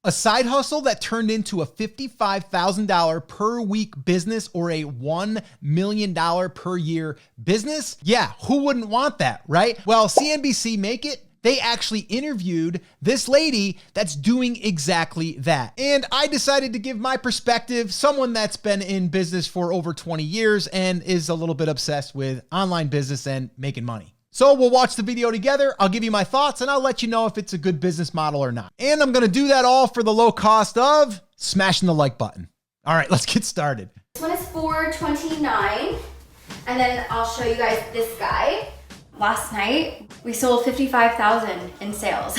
A side hustle that turned into a $55,000 per week business or a $1 million per year business? Yeah, who wouldn't want that, right? Well, CNBC Make It, they actually interviewed this lady that's doing exactly that. And I decided to give my perspective, someone that's been in business for over 20 years and is a little bit obsessed with online business and making money. So we'll watch the video together. I'll give you my thoughts and I'll let you know if it's a good business model or not. And I'm gonna do that all for the low cost of smashing the like button. All right, let's get started. This one is $4.29, and then I'll show you guys this guy. Last night, we sold $55,000 in sales.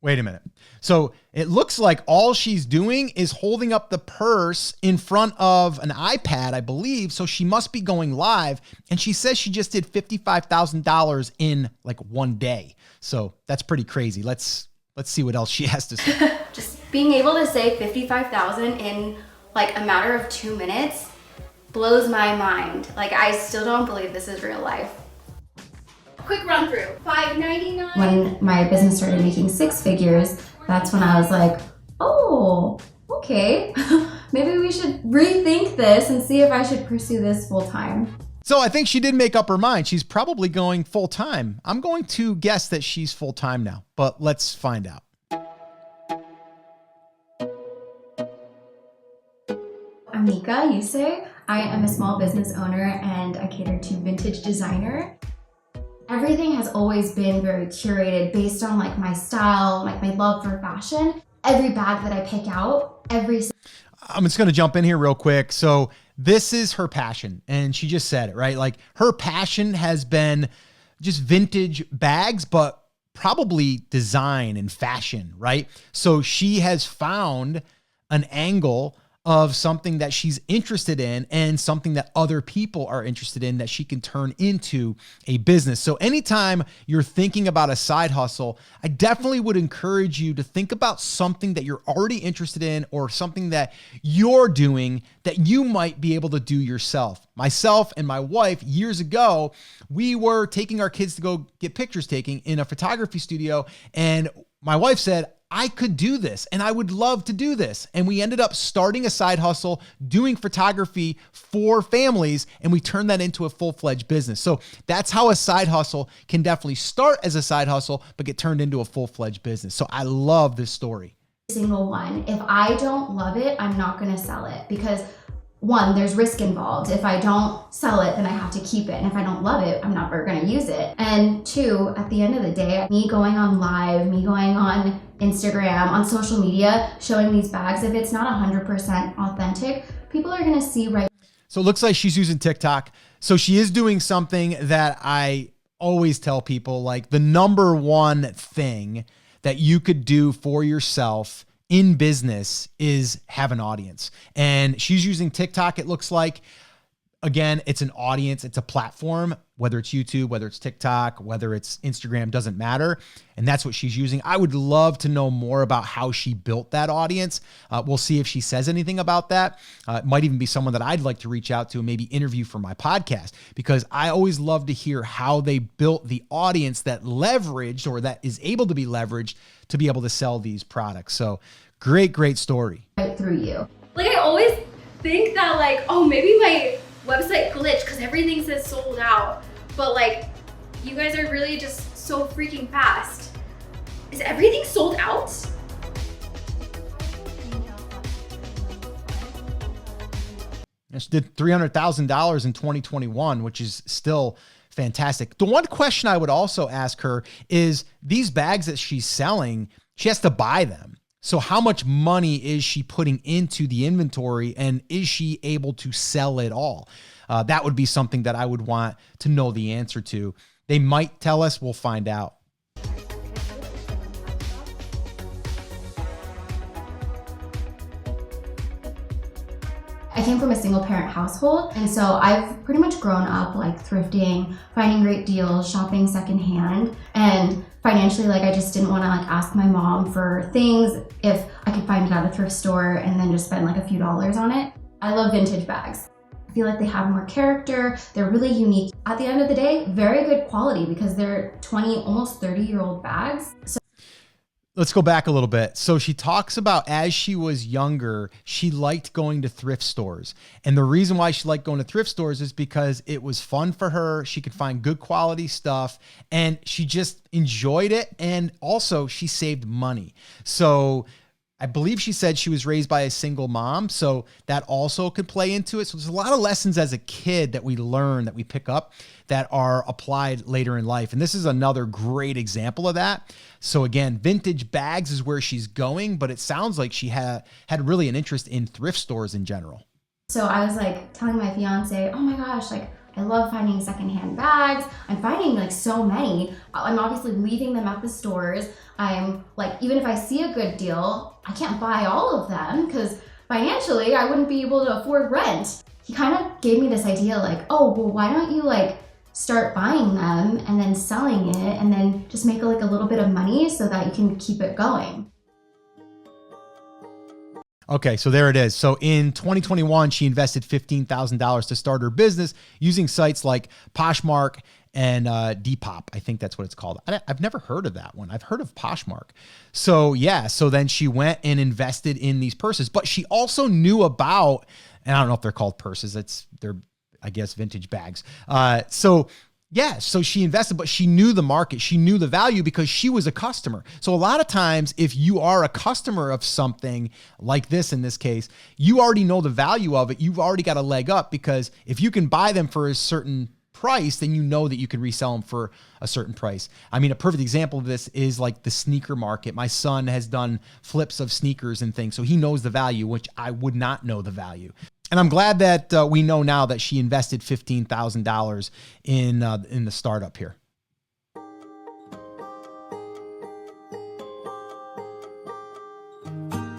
Wait a minute. So it looks like all she's doing is holding up the purse in front of an iPad, I believe. So she must be going live. And she says she just did $55,000 in like one day. So that's pretty crazy. Let's see what else she has to say. Just being able to say $55,000 in like a matter of 2 minutes blows my mind. Like, I still don't believe this is real life. Quick run through. $5.99. When my business started making six figures, that's when I was like, oh, okay, maybe we should rethink this and see if I should pursue this full time. So I think she did make up her mind. She's probably going full time. I'm going to guess that she's full time now, but let's find out. I'm Nika Yusei. I am a small business owner and I cater to vintage designer. Everything has always been very curated based on like my style, like my love for fashion. Every bag that I pick out, I'm just going to jump in here real quick. So this is her passion. And she just said it, right? Like her passion has been just vintage bags, but probably design and fashion, right? So she has found an angle of something that she's interested in and something that other people are interested in that she can turn into a business. So anytime you're thinking about a side hustle, I definitely would encourage you to think about something that you're already interested in or something that you're doing that you might be able to do yourself. Myself and my wife, years ago, we were taking our kids to go get pictures taken in a photography studio. And my wife said, I could do this and I would love to do this. And we ended up starting a side hustle, doing photography for families, and we turned that into a full-fledged business. So that's how a side hustle can definitely start as a side hustle, but get turned into a full-fledged business. So I love this story. Single one. If I don't love it, I'm not going to sell it because one, there's risk involved. If I don't sell it, then I have to keep it. And if I don't love it, I'm never going to use it. And two, at the end of the day, me going on live, me going on Instagram, on social media, showing these bags, if it's not 100% authentic, people are going to see right. So it looks like she's using TikTok. So she is doing something that I always tell people, like the number one thing that you could do for yourself in business is have an audience. And she's using TikTok, it looks like. Again, it's an audience, it's a platform, whether it's YouTube, whether it's TikTok, whether it's Instagram, doesn't matter. And that's what she's using. I would love to know more about how she built that audience. We'll see if she says anything about that. It might even be someone that I'd like to reach out to and maybe interview for my podcast, because I always love to hear how they built the audience that leveraged or that is able to be leveraged to be able to sell these products. So great story. Right through you. Like, I always think that like, oh, maybe my website glitched because everything says sold out. But like, you guys are really just so freaking fast. Is everything sold out? She did $300,000 in 2021, which is still fantastic. The one question I would also ask her is these bags that she's selling, she has to buy them. So how much money is she putting into the inventory and is she able to sell it all? That would be something that I would want to know the answer to. They might tell us, we'll find out. I came from a single parent household, and so I've pretty much grown up like thrifting, finding great deals, shopping secondhand, and financially, like I just didn't want to like ask my mom for things if I could find it at a thrift store and then just spend like a few dollars on it. I love vintage bags. I feel like they have more character. They're really unique. At the end of the day, very good quality because they're 20, almost 30-year-old bags. So let's go back a little bit. So she talks about as she was younger, she liked going to thrift stores. And the reason why she liked going to thrift stores is because it was fun for her. She could find good quality stuff and she just enjoyed it. And also she saved money. So I believe she said she was raised by a single mom. So that also could play into it. So there's a lot of lessons as a kid that we learn, that we pick up, that are applied later in life. And this is another great example of that. So again, vintage bags is where she's going, but it sounds like she had really an interest in thrift stores in general. So I was like telling my fiance, oh my gosh, like I love finding secondhand bags. I'm finding like so many. I'm obviously leaving them at the stores. I'm like, even if I see a good deal, I can't buy all of them because financially I wouldn't be able to afford rent. He kind of gave me this idea like, oh, well, why don't you like start buying them and then selling it and then just make like a little bit of money so that you can keep it going. Okay, so there it is. So in 2021, she invested $15,000 to start her business using sites like Poshmark and Depop. I think that's what it's called. I've never heard of that one. I've heard of Poshmark. So yeah, so then she went and invested in these purses, but she also knew about, and I don't know if they're called purses. They're, I guess, vintage bags. So she invested, but she knew the market. She knew the value because she was a customer. So a lot of times, if you are a customer of something like this, in this case, you already know the value of it. You've already got a leg up because if you can buy them for a certain price, then you know that you can resell them for a certain price. I mean, a perfect example of this is like the sneaker market. My son has done flips of sneakers and things, so he knows the value, which I would not know the value. And I'm glad that we know now that she invested $15,000 in the startup here.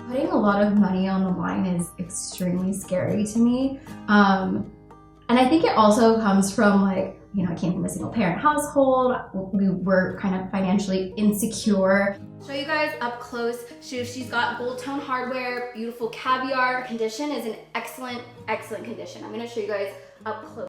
Putting a lot of money on the line is extremely scary to me. And I think it also comes from like, you know, I came from a single parent household. We were kind of financially insecure. Show you guys up close. She's got gold tone hardware, beautiful caviar. Condition is in excellent condition. I'm gonna show you guys up close.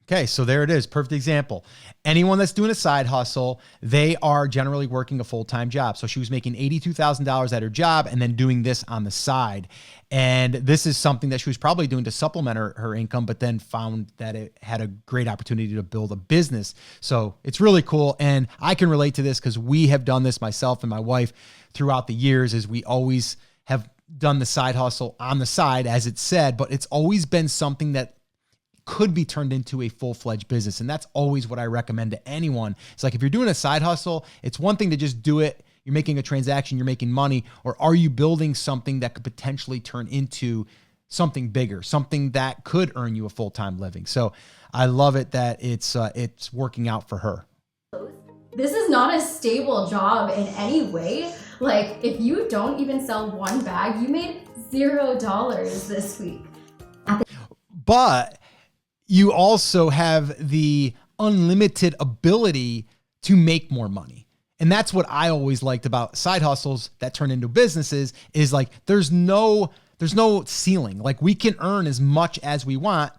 Okay, so there it is. Perfect example. Anyone that's doing a side hustle, they are generally working a full-time job. So she was making $82,000 at her job and then doing this on the side. And this is something that she was probably doing to supplement her income, but then found that it had a great opportunity to build a business. So it's really cool. And I can relate to this because we have done this, myself and my wife, throughout the years, is we always have done the side hustle on the side, as it said, but it's always been something that could be turned into a full-fledged business. And that's always what I recommend to anyone. It's like, if you're doing a side hustle, it's one thing to just do it. You're making a transaction, you're making money, or are you building something that could potentially turn into something bigger, something that could earn you a full-time living? So I love it that it's working out for her. This is not a stable job in any way. Like, if you don't even sell one bag, you made $0 this week. But you also have the unlimited ability to make more money. And that's what I always liked about side hustles that turn into businesses, is like, there's no ceiling. Like, we can earn as much as we want.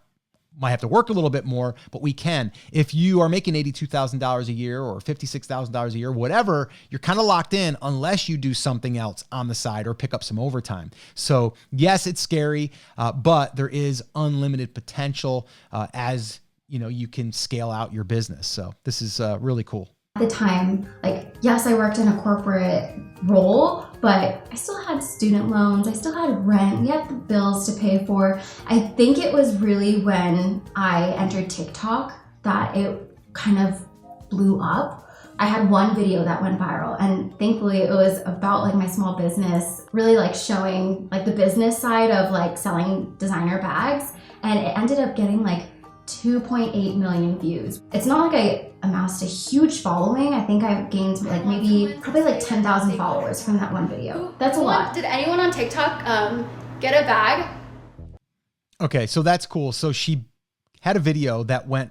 Might have to work a little bit more, but we can. If you are making $82,000 a year or $56,000 a year, whatever, you're kind of locked in unless you do something else on the side or pick up some overtime. So yes, it's scary, but there is unlimited potential as you can scale out your business. So this is really cool. At the time, like, yes, I worked in a corporate role, but I still had student loans, I still had rent, we had the bills to pay for. I think it was really when I entered TikTok that it kind of blew up. I had one video that went viral, and thankfully it was about like my small business, really like showing like the business side of like selling designer bags, and it ended up getting like 2.8 million views. It's not like I amassed a huge following. I think I've gained like probably like 10,000 followers from that one video. That's a lot. Did anyone on TikTok get a bag? Okay, so that's cool. So she had a video that went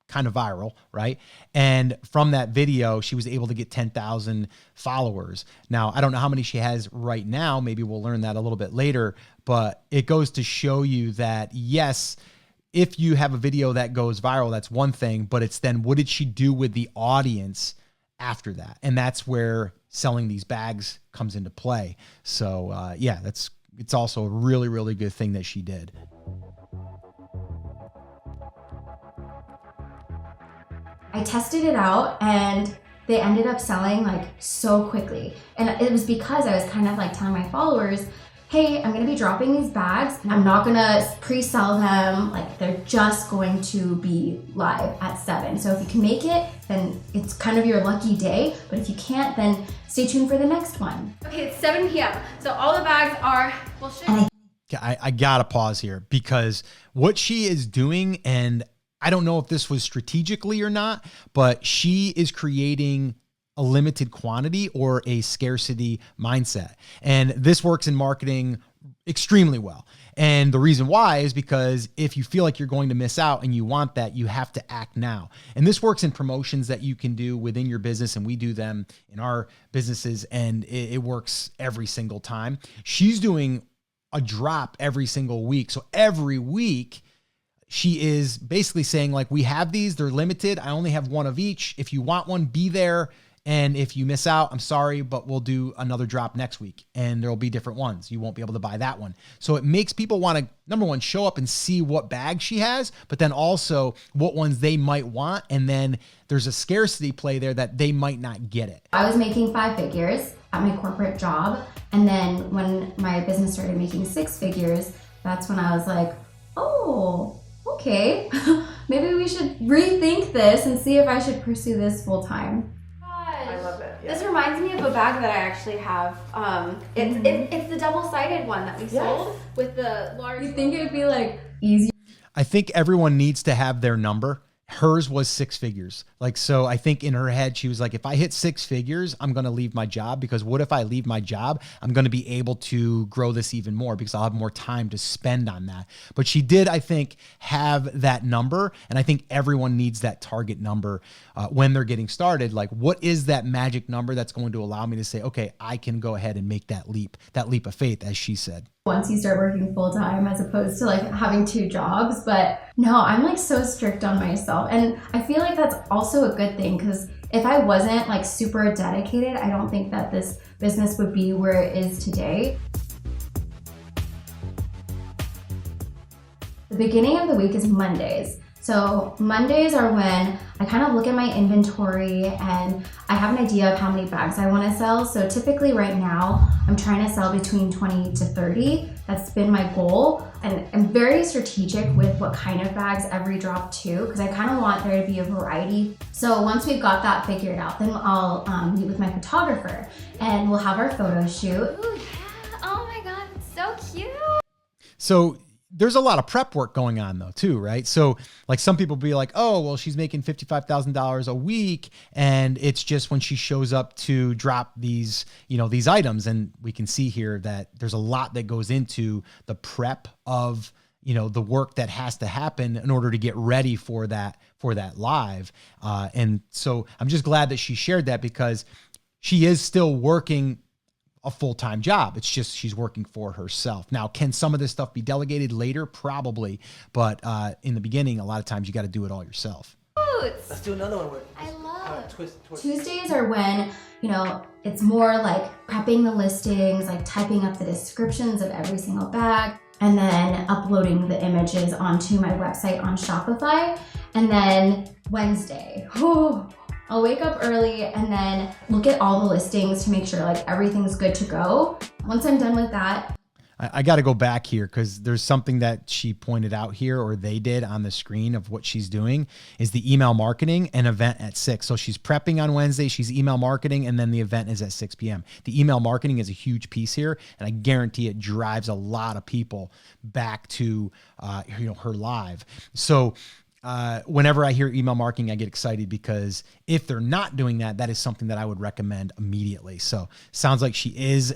kind of viral, right? And from that video, she was able to get 10,000 followers. Now, I don't know how many she has right now. Maybe we'll learn that a little bit later, but it goes to show you that, yes, if you have a video that goes viral, that's one thing, but it's then what did she do with the audience after that? And that's where selling these bags comes into play. So yeah, it's also a really, really good thing that she did. I tested it out and they ended up selling like so quickly. And it was because I was kind of like telling my followers, hey, I'm gonna be dropping these bags. I'm not gonna pre-sell them. Like they're just going to be live at 7. So if you can make it, then it's kind of your lucky day. But if you can't, then stay tuned for the next one. Okay, it's 7 p.m. So all the bags are, well, shit. I gotta pause here because what she is doing, and I don't know if this was strategically or not, but she is creating a limited quantity or a scarcity mindset. And this works in marketing extremely well. And the reason why is because if you feel like you're going to miss out and you want that, you have to act now. And this works in promotions that you can do within your business, and we do them in our businesses, and it works every single time. She's doing a drop every single week. So every week, she is basically saying like, we have these, they're limited. I only have one of each. If you want one, be there. And if you miss out, I'm sorry, but we'll do another drop next week and there'll be different ones. You won't be able to buy that one. So it makes people want to, number one, show up and see what bag she has, but then also what ones they might want. And then there's a scarcity play there that they might not get it. I was making 5 figures at my corporate job. And then when my business started making 6 figures, that's when I was like, oh, okay, maybe we should rethink this and see if I should pursue this full time. I love it. Yeah. This reminds me of a bag that I actually have. It's the double-sided one that we sold with the large. You think it would be like easier? I think everyone needs to have their number. Hers was 6 figures. Like, so I think in her head, she was like, if I hit 6 figures, I'm going to leave my job, because what if I leave my job? I'm going to be able to grow this even more because I'll have more time to spend on that. But she did, I think, have that number. And I think everyone needs that target number when they're getting started. Like, what is that magic number that's going to allow me to say, okay, I can go ahead and make that leap of faith, as she said. Once you start working full time, as opposed to like having 2 jobs. But no, I'm like so strict on myself. And I feel like that's also a good thing, because if I wasn't like super dedicated, I don't think that this business would be where it is today. The beginning of the week is Mondays. So Mondays are when I kind of look at my inventory and I have an idea of how many bags I want to sell. So typically right now, I'm trying to sell between 20 to 30. That's been my goal. And I'm very strategic with what kind of bags every drop too, because I kind of want there to be a variety. So once we've got that figured out, then I'll meet with my photographer and we'll have our photo shoot. Ooh, yeah. Oh my God, it's so cute. So there's a lot of prep work going on though too, right? So like some people be like, oh, well, she's making $55,000 a week and it's just when she shows up to drop these, these items. And we can see here that there's a lot that goes into the prep of, the work that has to happen in order to get ready for that live. And so I'm just glad that she shared that, because she is still working a full-time job. It's just she's working for herself. Now, can some of this stuff be delegated later? Probably. But in the beginning, a lot of times you got to do it all yourself. Let's do another one. I love twist. Tuesdays are when, it's more like prepping the listings, like typing up the descriptions of every single bag, and then uploading the images onto my website on Shopify. And then Wednesday, I'll wake up early and then look at all the listings to make sure like everything's good to go. Once I'm done with that, I got to go back here because there's something that she pointed out here, or they did on the screen of what she's doing, is the email marketing and event at 6. So she's prepping on Wednesday, she's email marketing, and then the event is at 6 p.m. The email marketing is a huge piece here, and I guarantee it drives a lot of people back to her live. So whenever I hear email marketing, I get excited, because if they're not doing that, that is something that I would recommend immediately. So sounds like she is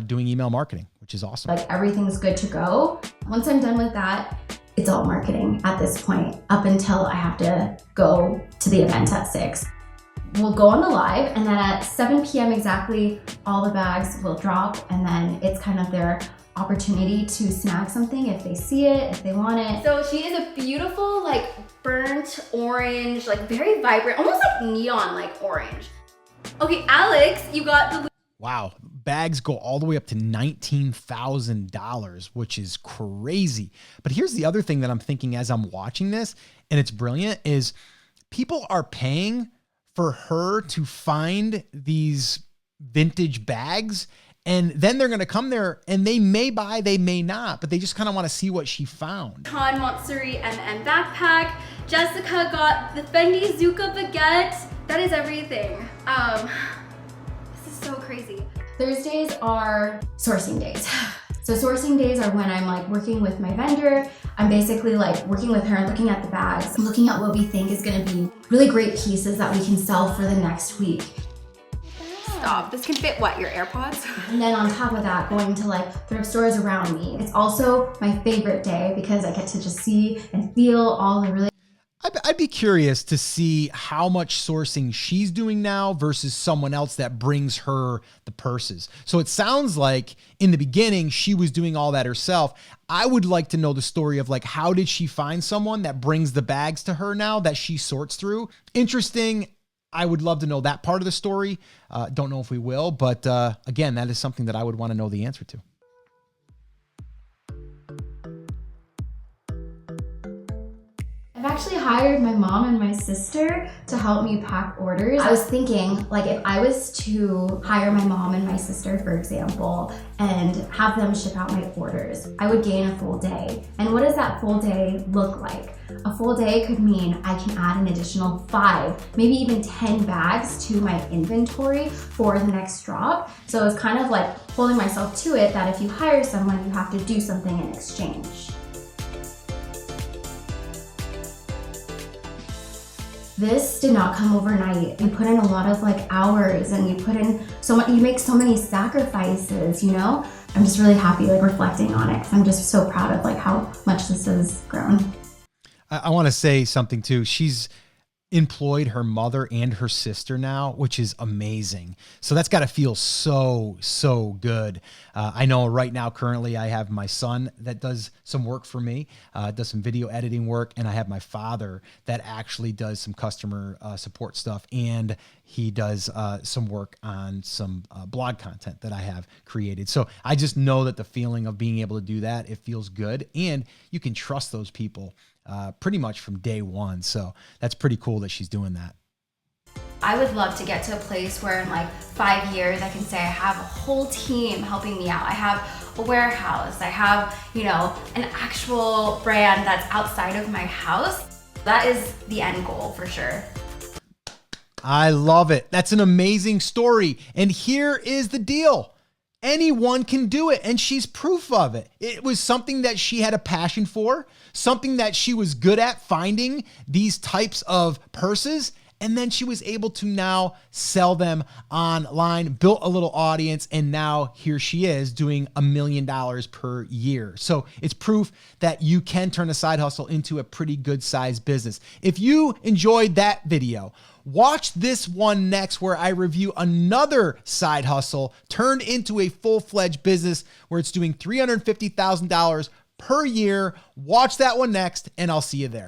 doing email marketing, which is awesome. Like everything's good to go. Once I'm done with that, it's all marketing at this point, up until I have to go to the event at 6. We'll go on the live, and then at 7 p.m. exactly, all the bags will drop, and then it's kind of their opportunity to snag something if they see it, if they want it. So she is a beautiful, like burnt orange, like very vibrant, almost like neon, like orange. Okay, Alex, you got the Wow. Bags go all the way up to $19,000, which is crazy. But here's the other thing that I'm thinking as I'm watching this, and it's brilliant, is people are paying for her to find these vintage bags. And then they're going to come there and they may buy, they may not, but they just kind of want to see what she found. Con Montsuri MM backpack. Jessica got the Fendi Zuka baguette. That is everything. This is so crazy. Thursdays are sourcing days. So sourcing days are when I'm like working with my vendor. I'm basically like working with her, looking at the bags, looking at what we think is gonna be really great pieces that we can sell for the next week. Stop, this can fit what, your AirPods? And then on top of that, going to like thrift stores around me. It's also my favorite day because I get to just see and feel all the really I'd be curious to see how much sourcing she's doing now versus someone else that brings her the purses. So it sounds like in the beginning, she was doing all that herself. I would like to know the story of like, how did she find someone that brings the bags to her now that she sorts through? Interesting. I would love to know that part of the story. Don't know if we will, but again, that is something that I would want to know the answer to. I've actually hired my mom and my sister to help me pack orders. I was thinking, like, if I was to hire my mom and my sister, for example, and have them ship out my orders, I would gain a full day. And what does that full day look like? A full day could mean I can add an additional 5, maybe even 10 bags to my inventory for the next drop. So it's kind of like holding myself to it that if you hire someone, you have to do something in exchange. This did not come overnight. You put in a lot of like hours and you put in so much, you make so many sacrifices, you know? I'm just really happy like reflecting on it because I'm just so proud of like how much this has grown. I want to say something too. She's employed her mother and her sister now, which is amazing. So that's got to feel so good. I know right now, currently, I have my son that does some work for me, does some video editing work, and I have my father that actually does some customer support stuff, and he does some work on some blog content that I have created. So I just know that the feeling of being able to do that, it feels good, and you can trust those people pretty much from day one. So that's pretty cool that she's doing that. I would love to get to a place where in like 5 years, I can say I have a whole team helping me out. I have a warehouse. I have, you know, an actual brand that's outside of my house. That is the end goal for sure. I love it. That's an amazing story. And here is the deal. Anyone can do it, and she's proof of it. It was something that she had a passion for, something that she was good at finding these types of purses, and then she was able to now sell them online, built a little audience, and now here she is doing $1 million per year. So it's proof that you can turn a side hustle into a pretty good sized business. If you enjoyed that video, watch this one next where I review another side hustle turned into a full-fledged business where it's doing $350,000 per year. Watch that one next, and I'll see you there.